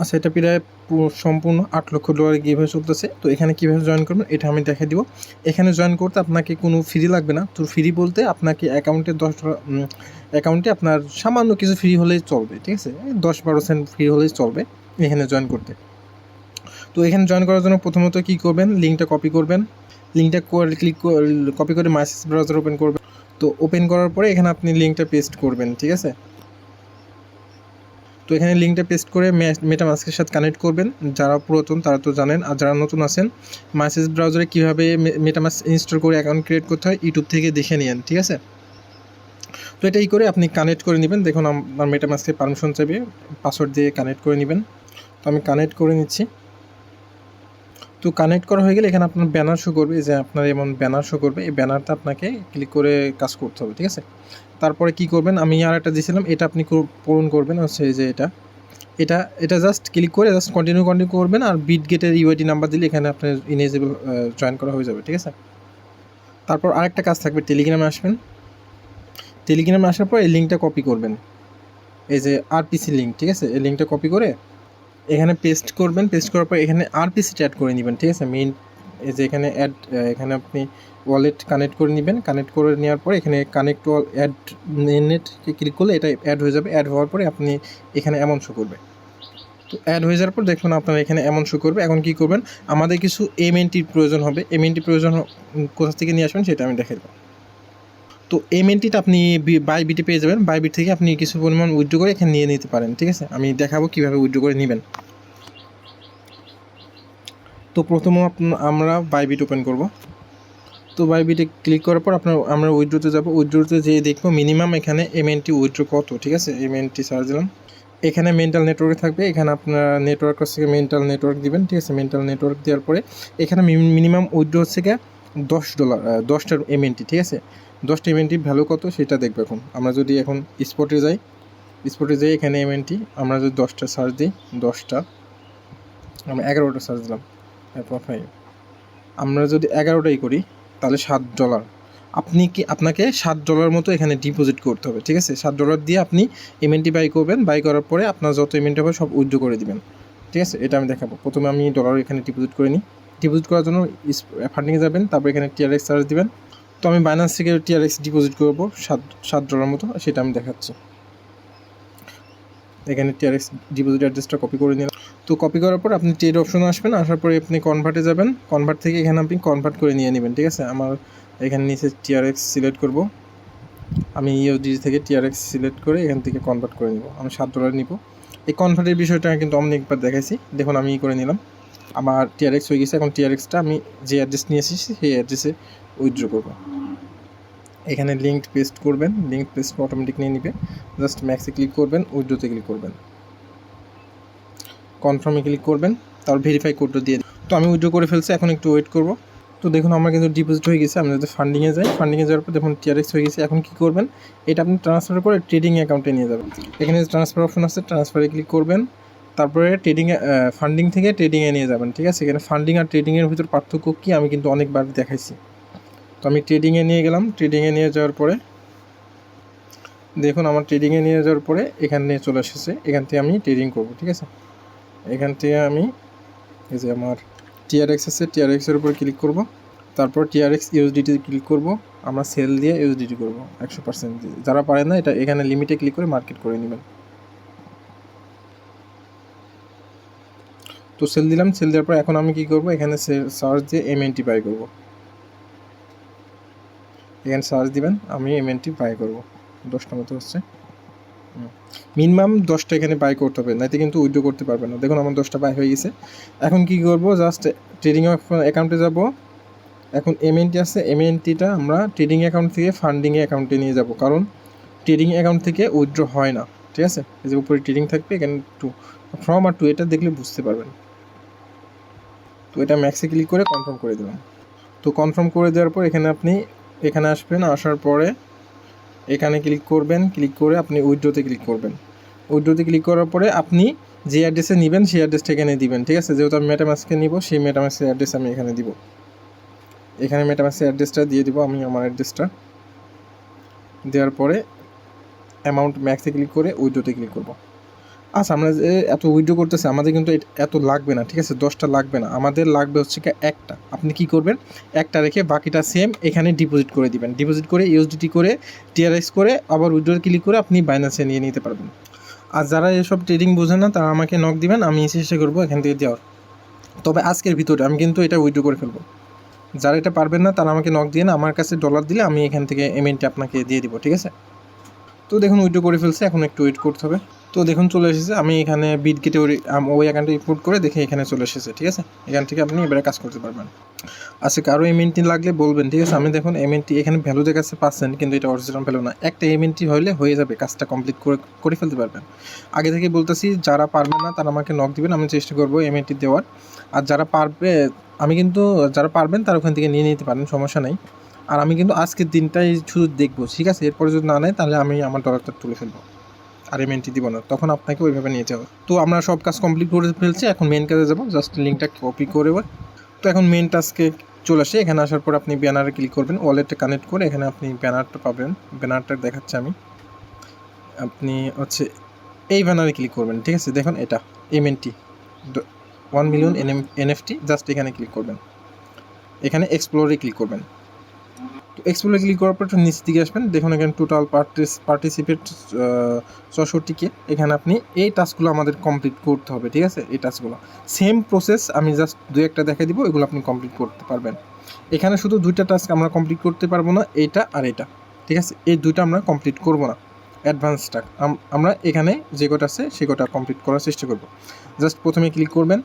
আচ্ছা, এটা প্রায় সম্পূর্ণ $8 লক্ষ কীভাবে চলতেছে। তো এখানে কীভাবে জয়েন করবেন এটা আমি দেখাই দিব। এখানে জয়েন করতে আপনাকে কোনো ফ্রি লাগবে না। তো ফ্রি বলতে আপনাকে অ্যাকাউন্টে অ্যাকাউন্টে আপনার সামান্য কিছু ফ্রি হলেই চলবে, ঠিক আছে? 10-12 সেন্ট ফ্রি হলেই চলবে এখানে জয়েন করতে। তো এখানে জয়েন করার জন্য প্রথমত কী করবেন, লিঙ্কটা কপি করবেন। লিঙ্কটা কপি করে মাইসেস ব্রাউজার ওপেন করবেন। তো ওপেন করার পরে এখানে আপনি লিঙ্কটা পেস্ট করবেন, ঠিক আছে? তো এখানে লিঙ্কটা পেস্ট করে মেটামাস্কের সাথে কানেক্ট করবেন। যারা পুরাতন তারা তো জানেন, আর যারা নতুন আছেন মাইসেস ব্রাউজারে কীভাবে মেটামাস্ক ইনস্টল করে অ্যাকাউন্ট ক্রিয়েট করতে হয় ইউটিউব থেকে দেখে নিন, ঠিক আছে? তো এটাই করে আপনি কানেক্ট করে নেবেন। দেখুন আমার মেটামাস্কে পারমিশন চাইবে, পাসওয়ার্ড দিয়ে কানেক্ট করে নেবেন। তো আমি কানেক্ট করে নিচ্ছি। তো কানেক্ট করা হয়ে গেলে এখানে আপনার ব্যানার শো করবে, যে আপনার এমন ব্যানার শো করবে। এই ব্যানারটা আপনাকে ক্লিক করে কাজ করতে হবে, ঠিক আছে? তারপরে কি করবেন, আমি আর একটা দিয়েছিলাম, এটা আপনি পূরণ করবেন। হচ্ছে যে এটা জাস্ট ক্লিক করে জাস্ট কন্টিনিউ করবেন। আর বিটগেটের ইউআইডি নাম্বার দিলে এখানে আপনার ইনেজেবল জয়েন করা হয়ে যাবে, ঠিক আছে? তারপর আরেকটা কাজ থাকবে, টেলিগ্রামে আসবেন। টেলিগ্রামে আসার পর এই লিঙ্কটা কপি করবেন, এই যে আরপিসি লিঙ্ক, ঠিক আছে? এই লিঙ্কটা কপি করে এখানে পেস্ট করবেন। পেস্ট করার পর এখানে আরপিসিটা অ্যাড করে নেবেন, ঠিক আছে? মেইন এই যে এখানে এখানে আপনি ওয়ালেট কানেক্ট করে নেবেন। কানেক্ট করে নেওয়ার পরে এখানে কানেক্ট অ্যাড নেটকে ক্লিক করলে এটা অ্যাড হয়ে যাবে। অ্যাড হওয়ার পরে আপনি এখানে অ্যামাউন্ট শো করবে। তো অ্যাড হয়ে যাওয়ার পর দেখুন আপনার এখানে অ্যামাউন্ট শো করবে। এখন কী করবেন, আমাদের কিছু এমএনটির প্রয়োজন হবে। এমএনটি প্রয়োজন কোথা থেকে নিয়ে আসবেন সেটা আমি দেখাই দেবো। তো এমএনটিটা আপনি বাইবিটে পেয়ে যাবেন। বাইবিট থেকে আপনি কিছু পরিমাণ উইথড্র করে এখানে নিয়ে নিতে পারেন, ঠিক আছে? আমি দেখাবো কীভাবে উইথড্র করে নেবেন। তো প্রথমে আমরা বাইবিট ওপেন করব। তো বাইবিটে ক্লিক করার পর আমরা উইথড্রোতে যাব। উইথড্রোতে যেয়ে দেখবো মিনিমাম এখানে এমএনটি উইথড্রো কত, ঠিক আছে? এমএনটি সার্চ দিলাম। এখানে মেন্টাল নেটওয়ার্কে থাকবে। এখানে আপনার নেটওয়ার্ক কাছ থেকে মেন্টাল নেটওয়ার্ক দিবেন, ঠিক আছে? মেন্টাল নেটওয়ার্ক দেওয়ার পরে এখানে মিনিমাম উইথড্রো হচ্ছে গিয়ে $10, 10টা এমএনটি, ঠিক আছে? 10টা এমএনটি ভ্যালু কত সেটা দেখবো। এখন আমরা যদি এখন স্পটে যাই এখানে এমএনটি আমরা যদি 10টা সার্চ দিই, 10টা আমরা 11টা সার্চ দিলাম, আমরা যদি 11টাই করি তাহলে $7। আপনাকে $7 মতো এখানে ডিপোজিট করতে হবে, ঠিক আছে? $7 দিয়ে আপনি এমএনটি বাই করবেন। বাই করার পরে আপনার যত এমএনটি হবে সব উইথড্র করে দিবেন, ঠিক আছে? এটা আমি দেখাবো। প্রথমে আমি ডলার এখানে ডিপোজিট করে নিই। ডিপোজিট করার জন্য ফান্ডিংয়ে যাবেন, তারপর এখানে টিআরএক্স সার্চ দিবেন। তো আমি বাইন্যান্স থেকে টিআরএক্স ডিপোজিট করবো $7 মতো, সেটা আমি দেখাচ্ছি। এখানে টিআরএক্স ডিপোজিট অ্যাড্রেসটা কপি করে নিলাম। তো কপি করার পর আপনি ট্রেড অপশনে আসবেন। আসার পরে আপনি কনভার্টে যাবেন। কনভার্ট থেকে এখানে আপনি কনভার্ট করে নিয়ে নেবেন, ঠিক আছে? আমার এখানে নিচে টিআরএক্স সিলেক্ট করব। আমি ইউএসডি থেকে টিআরএক্স সিলেক্ট করে এখান থেকে কনভার্ট করে নেব। আমি $7 নিব। এই কনভার্টের বিষয়টা কিন্তু অনেকবার দেখাইছি। দেখুন আমি করে নিলাম, আমার টিআরএক্স হয়ে গেছে। এখন টিআরএক্সটা আমি যে অ্যাড্রেস নিয়ে এসেছি সেই অ্যাড্রেসে উইথড্র করব। এখানে লিঙ্ক পেস্ট করবেন। লিঙ্ক পেস্ট অটোমেটিক নিয়ে নিবে। জাস্ট ম্যাক্সে ক্লিক করবেন, উইথড্রোতে ক্লিক করবেন, কনফার্মে ক্লিক করবেন, তারপর ভেরিফাই কোডটা দিয়ে। তো আমি উইথড্র করে ফেলছি, এখন একটু ওয়েট করব। তো দেখুন আমার কিন্তু ডিপোজিট হয়ে গেছে। আমি যদি ফান্ডিংয়ে যাই, ফান্ডিংয়ে যাওয়ার পর দেখুন টিআরএক্স হয়ে গেছে। এখন কী করবেন, এটা আপনি ট্রান্সফার করে ট্রেডিং অ্যাকাউন্টে নিয়ে যাবেন। এখানে ট্রান্সফার অপশন আছে, ট্রান্সফারে ক্লিক করবেন। তারপরে ফান্ডিং থেকে ট্রেডিংয়ে নিয়ে যাবেন, ঠিক আছে? এখানে ফান্ডিং আর ট্রেডিংয়ের ভিতর পার্থক্য কী আমি কিন্তু অনেকবার দেখাইছি। তো আমি ট্রেডিংয়ে নিয়ে গেলাম। ট্রেডিংয়ে নিয়ে যাওয়ার পরে দেখুন আমার ট্রেডিংয়ে নিয়ে যাওয়ার পরে এখানে নিয়ে চলে এসেছে। এখান থেকে আমি ট্রেডিং করব, ঠিক আছে? এখান থেকে আমি এই যে আমার টিআরএক্স আছে, টিআরএক্সের উপর ক্লিক করব। তারপর টিআরএক্স ইউএসডিটি ক্লিক করব। আমরা সেল দিয়ে ইউএসডিটি করব 100% দিয়ে। যারা পারেন না এটা এখানে লিমিটে ক্লিক করে মার্কেট করে নেবেন। তো সেল দিলাম। সেল দেওয়ার পর এখন আমি কী করব, এখানে সার্চ দিয়ে এমএনটি বাই করব। এখানে সার্চ দিবেন, আমি এমএনটি বাই করব। 10টা মতো হচ্ছে। মিনিমাম 10টা এখানে বাই করতে হবে, নাইতে কিন্তু উইথড্র করতে পারবেন না। দেখুন আমার 10টা বাই হয়ে গেছে। এখন কী করব, জাস্ট ট্রেডিং অ্যাকাউন্টে যাব। এখন এমএনটি আছে, এমএনটিটা আমরা ট্রেডিং অ্যাকাউন্ট থেকে ফান্ডিংয়ে অ্যাকাউন্টে নিয়ে যাব, কারণ ট্রেডিং অ্যাকাউন্ট থেকে উইথড্র হয় না, ঠিক আছে? এই যে উপরে ট্রেডিং থাকবে, এখানে ফ্রম আর টু এটা দেখলে বুঝতে পারবেন। তো এটা ম্যাক্সে ক্লিক করে কনফার্ম করে দিলাম। তো কনফার্ম করে দেওয়ার পর এখানে আসবেন। আসার পরে এখানে ক্লিক করবেন। ক্লিক করে আপনি উইথড্রোতে ক্লিক করবেন। উইথড্রোতে ক্লিক করার পরে আপনি যে অ্যাড্রেসে নেবেন সেই অ্যাড্রেসটা এখানে দিবেন, ঠিক আছে? যেহেতু আমি মেটামাস্কে নিব, সেই মেটামাস্কের অ্যাড্রেস আমি এখানে দিব। এখানে মেটামাস্কের অ্যাড্রেসটা দিয়ে দিব আমি, আমার অ্যাড্রেসটা দেওয়ার পরে অ্যামাউন্ট ম্যাক্সে ক্লিক করে উইথড্রোতে ক্লিক করব। আচ্ছা, আমরা যে এত উইথড্র করতেছি আমাদের কিন্তু এত লাগবে না, ঠিক আছে? 10টা লাগবে না, আমাদের লাগবে হচ্ছে কি একটা। আপনি কি করবেন, একটা রেখে বাকিটা সেম এখানে ডিপোজিট করে দিবেন। ডিপোজিট করে ইউএসডিটি করে টিআরএক্স করে আবার উইথড্র ক্লিক করে আপনি বাইন্যান্সে নিয়ে নিতে পারবেন। আর যারা এসব ট্রেডিং বোঝে না তারা আমাকে নক দিবেন, আমি চেষ্টা করবো এখান থেকে দেওয়ার। তবে আজকের ভিতরে আমি কিন্তু এটা উইথড্র করে ফেলবো। যারা এটা পারবেন না তারা আমাকে নক দিয়ে না, আমার কাছে ডলার দিলে আমি এখান থেকে এমএনটি আপনাকে দিয়ে দিব, ঠিক আছে? তো দেখুন উইথড্র করে ফেলছে, এখন একটু ওয়েট করতে হবে। তো দেখুন চলে এসেছে, আমি এখানে বিটগেটে ওই অ্যাকাউন্টে ইম্পোর্ট করে দেখে এখানে চলে এসেছে, ঠিক আছে? এখান থেকে আপনি এবারে কাজ করতে পারবেন। আচ্ছা, কারো এমএনটি লাগলে বলবেন, ঠিক আছে? আমি দেখুন এমএনটি এখানে ভ্যালু দেখাচ্ছে 5 সেন্ট, কিন্তু এটা অরিজিনাল ভ্যালু না। একটা এমএনটি হলে হয়ে যাবে, কাজটা কমপ্লিট করে ফেলতে পারবেন। আগে থেকে বলতেছি, যারা পারবেন না তারা আমাকে নক দিবেন, আমি চেষ্টা করবো এমএনটি দেওয়ার। আর যারা পারবে, আমি কিন্তু যারা পারবেন তারা ওখান থেকে নিয়ে নিতে পারেন, সমস্যা নেই। আর আমি কিন্তু আজকের দিনটাই শুধু দেখবো, ঠিক আছে? এরপরে যদি না নেয় তাহলে আমি আমার ডলারটা তুলে ফেলবো, আর এমএনটি দিব না, তখন আপনাকে ওইভাবে নিতে হবে। তো আমরা সব কাজ কমপ্লিট করে ফেলছি, এখন মেন কাজে যাবো। জাস্ট লিঙ্কটা কপি করে, তো এখন মেন টাস্কে চলে আসে। এখানে আসার পর আপনি ব্যানারে ক্লিক করবেন, ওয়ালেটটা কানেক্ট করে এখানে আপনি ব্যানারটা পাবেন। ব্যানারটা দেখাচ্ছি আমি, আপনি হচ্ছে এই ব্যানারে ক্লিক করবেন, ঠিক আছে? দেখুন এটা এমএনটি 1 মিলিয়ন এনএফটি, জাস্ট এখানে ক্লিক করবেন, এখানে এক্সপ্লোরে ক্লিক করবেন। তো এক্সপ্লোরে ক্লিক করার পর একটু নিচ দিকে আসবেন, দেখুন এখানে টোটাল পার্টিসিপেট 64কে। এখানে আপনি এই টাস্কগুলো আমাদের কমপ্লিট করতে হবে, ঠিক আছে? এই টাস্কগুলো সেম প্রসেস, আমি জাস্ট দু একটা দেখাই দিব, এগুলো আপনি কমপ্লিট করতে পারবেন। এখানে শুধু দুইটা টাস্ক আমরা কমপ্লিট করতে পারবো না, এইটা আর এটা, ঠিক আছে? এই দুইটা আমরা কমপ্লিট করব না। অ্যাডভান্স টাস্ক আমরা এখানে যে কটা আছে সে কটা কমপ্লিট করার চেষ্টা করব। জাস্ট প্রথমে ক্লিক করবেন,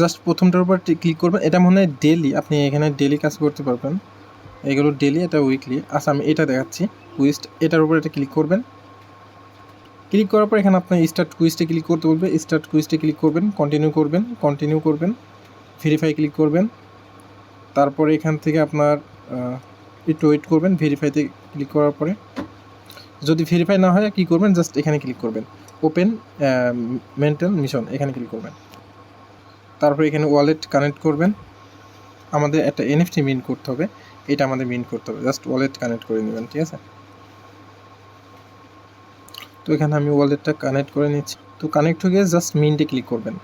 জাস্ট প্রথমটার উপর ক্লিক করবেন। এটা মনে হয় ডেলি, আপনি এখানে ডেলি কাজ করতে পারবেন, এগুলো ডেলি, এটা উইকলি। আচ্ছা, আমি এটা দেখাচ্ছি কুইস্ট, এটার উপর এটা ক্লিক করবেন। ক্লিক করার পর এখানে আপনার স্টার্ট কুইস্টে ক্লিক করতে বলবে, স্টার্ট কুইস্টে ক্লিক করবেন, কন্টিনিউ করবেন, ভেরিফাই ক্লিক করবেন। তারপরে এখান থেকে আপনার একটু ওয়েট করবেন, ভেরিফাইতে ক্লিক করার পরে যদি ভেরিফাই না হয় কী করবেন, জাস্ট এখানে ক্লিক করবেন, ওপেন মেন্টাল মিশন, এখানে ক্লিক করবেন। তারপরে এখানে ওয়ালেট কানেক্ট করবেন, আমাদের একটা এনএফটি মিন্ট করতে হবে, এটা আমাদের মিন্ট করতে হবে, জাস্ট ওয়ালেট কানেক্ট করে নেবেন, ঠিক আছে? তো এখানে আমি ওয়ালেটটা কানেক্ট করে নিচ্ছি। তো কানেক্ট হয়ে গিয়ে জাস্ট মিন্টে ক্লিক করবেন।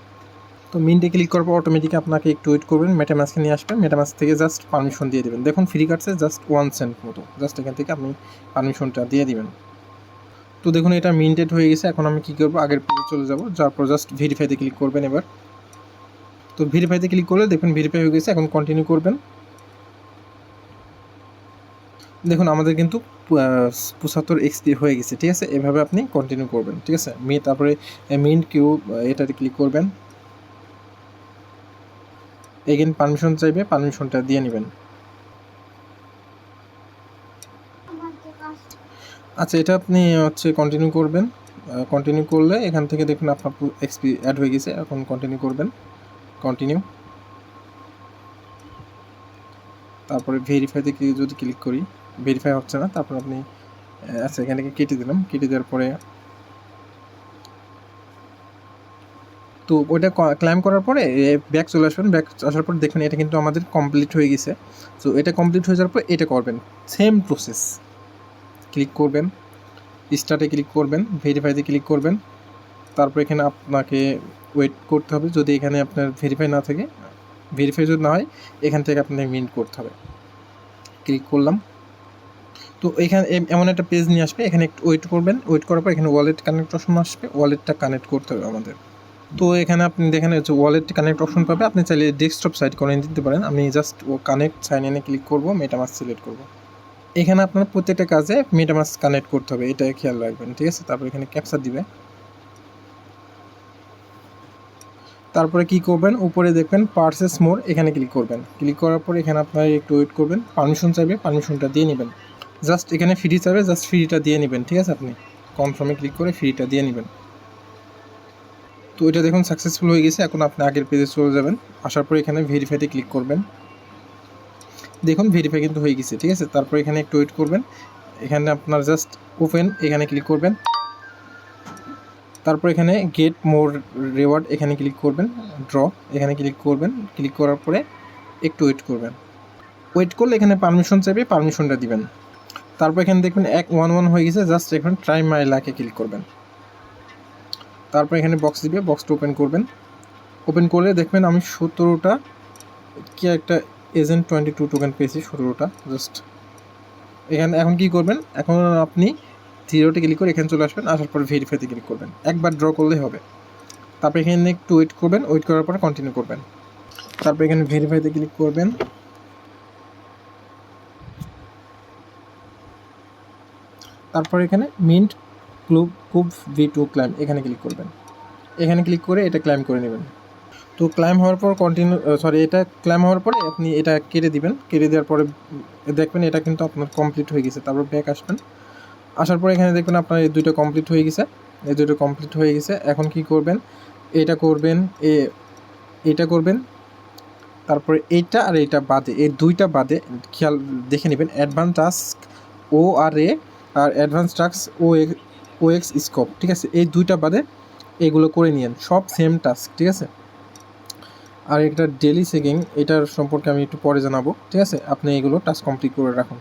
তো মিন্টে ক্লিক করার পর অটোমেটিক আপনাকে একটু ওয়েট করবেন, মেটামাস্কে নিয়ে আসবেন, মেটামাস্ক থেকে জাস্ট পারমিশন দিয়ে দেবেন। দেখুন ফ্রি কাটছে জাস্ট 1 সেন্ট মতো, জাস্ট এখান থেকে আপনি পারমিশনটা দিয়ে দিবেন। তো দেখুন এটা মিন্টেড হয়ে গেছে। এখন আমি কী করবো, আগের পেজে চলে যাব, যাওয়ার পর জাস্ট ভেরিফাইতে ক্লিক করবেন এবার। তো ভেরিফাইতে ক্লিক করলে দেখুন ভেরিফাই হয়ে গেছে, এখন কন্টিনিউ করবেন। দেখুন আমাদের কিন্তু 75 এক্সপি হয়ে গেছে, ঠিক আছে? এভাবে আপনি কন্টিনিউ করবেন, ঠিক আছে? তারপরে মিন্ট কিউব এটাতে ক্লিক করবেন, এগেন পারমিশন চাইবে, পারমিশনটা দিয়ে নেবেন। আচ্ছা, এটা আপনি হচ্ছে কন্টিনিউ করবেন। কন্টিনিউ করলে এখান থেকে দেখুন আপনার এক্সপি অ্যাড হয়ে গেছে, এখন কন্টিনিউ করবেন, কন্টিনিউ। তারপরে ভেরিফাইতে যদি ক্লিক করি, ভেরিফাই হচ্ছে না, তারপর আপনি আচ্ছা এখান থেকে কেটে দিলাম, কেটে দেওয়ার পরে তো ওইটা ক্লাইম করার পরে ব্যাক চলে আসবেন। ব্যাক আসার পর দেখবেন এটা কিন্তু আমাদের কমপ্লিট হয়ে গেছে। সো এটা কমপ্লিট হয়ে যাওয়ার পর এটা করবেন, সেম প্রসেস, ক্লিক করবেন, স্টার্টে ক্লিক করবেন, ভেরিফাইতে ক্লিক করবেন। তারপর এখানে আপনাকে ওয়েট করতে হবে, যদি এখানে আপনার ভেরিফাই না থাকে, ভেরিফাই যদি না হয় এখান থেকে আপনাকে মিন্ট করতে হবে। ক্লিক করলাম, তো এখানে এমন একটা পেজ নিয়ে আসবে, এখানে একটু ওয়েট করবেন। ওয়েট করার পর এখানে ওয়ালেট কানেক্ট অপশন আসবে, ওয়ালেটটা কানেক্ট করতে হবে আমাদের। তো এখানে আপনি দেখেন হচ্ছে ওয়ালেট কানেক্ট অপশন পাবে, আপনি চাইলে ডেস্কটপ সাইট করে দিতে পারেন। আমি জাস্ট ও কানেক্ট সাইন ইনে ক্লিক করবো, মেটামাস্ক সিলেক্ট করব। এখানে আপনার প্রত্যেকটা কাজে মেটামাস্ক কানেক্ট করতে হবে, এটা খেয়াল রাখবেন, ঠিক আছে? তারপর এখানে ক্যাপচার দিবে। তারপরে কি করবেন, উপরে দেখবেন পারচেস মোর, এখানে ক্লিক করবেন। ক্লিক করার পর এখানে আপনার একটু ওয়েট করবেন, পারমিশন চাইবে, পারমিশনটা দিয়ে নেবেন। জাস্ট এখানে ফ্রি চাইবে, জাস্ট ফ্রিটা দিয়ে নেবেন, ঠিক আছে? আপনি কনফার্মে ক্লিক করে ফ্রিটা দিয়ে নেবেন। তো এটা দেখুন সাকসেসফুল হয়ে গেছে। এখন আপনি আগের পেজে চলে যাবেন, আসার পর এখানে ভেরিফাইতে ক্লিক করবেন। দেখুন ভেরিফাই কিন্তু হয়ে গেছে, ঠিক আছে? তারপর এখানে একটু ওয়েট করবেন, এখানে আপনার জাস্ট ওপেন, এখানে ক্লিক করবেন। তারপর এখানে গেট মোর রিওয়ার্ড, এখানে ক্লিক করবেন, ড্র, এখানে ক্লিক করবেন। ক্লিক করার পরে একটু ওয়েট করবেন। ওয়েট করলে এখানে পারমিশন চাইবে, পারমিশনটা দিবেন। তারপর এখানে দেখবেন 111 হয়ে গেছে, জাস্ট এখন ট্রাই মাই লাকে ক্লিক করবেন। তারপর এখানে বক্স দিবে, বক্সটা ওপেন করবেন। ওপেন করলে দেখবেন আমি 17টা কি একটা এজেন্ট 22 টোকেন পেয়েছি, 17টা জাস্ট। এখানে এখন কি করবেন, এখন আপনি 0তে ক্লিক করে এখানে চলে আসবেন, আসার পরে ভেরিফাইতে ক্লিক করবেন, একবার ড্র করলেই হবে। তারপর এখানে একটু ওয়েট করবেন, ওয়েট করার পরে কন্টিনিউ করবেন। তারপর এখানে ভেরিফাইতে ক্লিক করবেন। তারপর এখানে মিন্ট কুব V2 ক্লাইম এখানে ক্লিক করবেন। এখানে ক্লিক করে এটা ক্লাইম করে নেবেন। তো ক্লাইম হওয়ার পর এটা ক্লাইম হওয়ার পরে আপনি এটা কেটে দিবেন। কেটে দেওয়ার পরে দেখবেন এটা কিন্তু আপনার কমপ্লিট হয়ে গেছে। তারপর ব্যাক আসবেন, আসার পরে এখানে দেখবেন আপনার এই দুটো কমপ্লিট হয়ে গেছে, এখন কি করবেন, এটা করবেন, এটা করবেন। তারপরে এইটা আর এইটা বাদে, এই দুইটা বাদে খেয়াল দেখে নেবেন, অ্যাডভান্স টাস্ক ORA আর অ্যাডভান্স টাস্ক OX স্কোপ, ঠিক আছে, এই দুইটা বাদে এগুলো করে নিন, সব সেম টাস্ক, ঠিক আছে। আর এটা ডেলি চেকিং, এটার সম্পর্কে আমি একটু পরে জানাবো, ঠিক আছে। আপনি এগুলো টাস্ক কমপ্লিট করে রাখুন।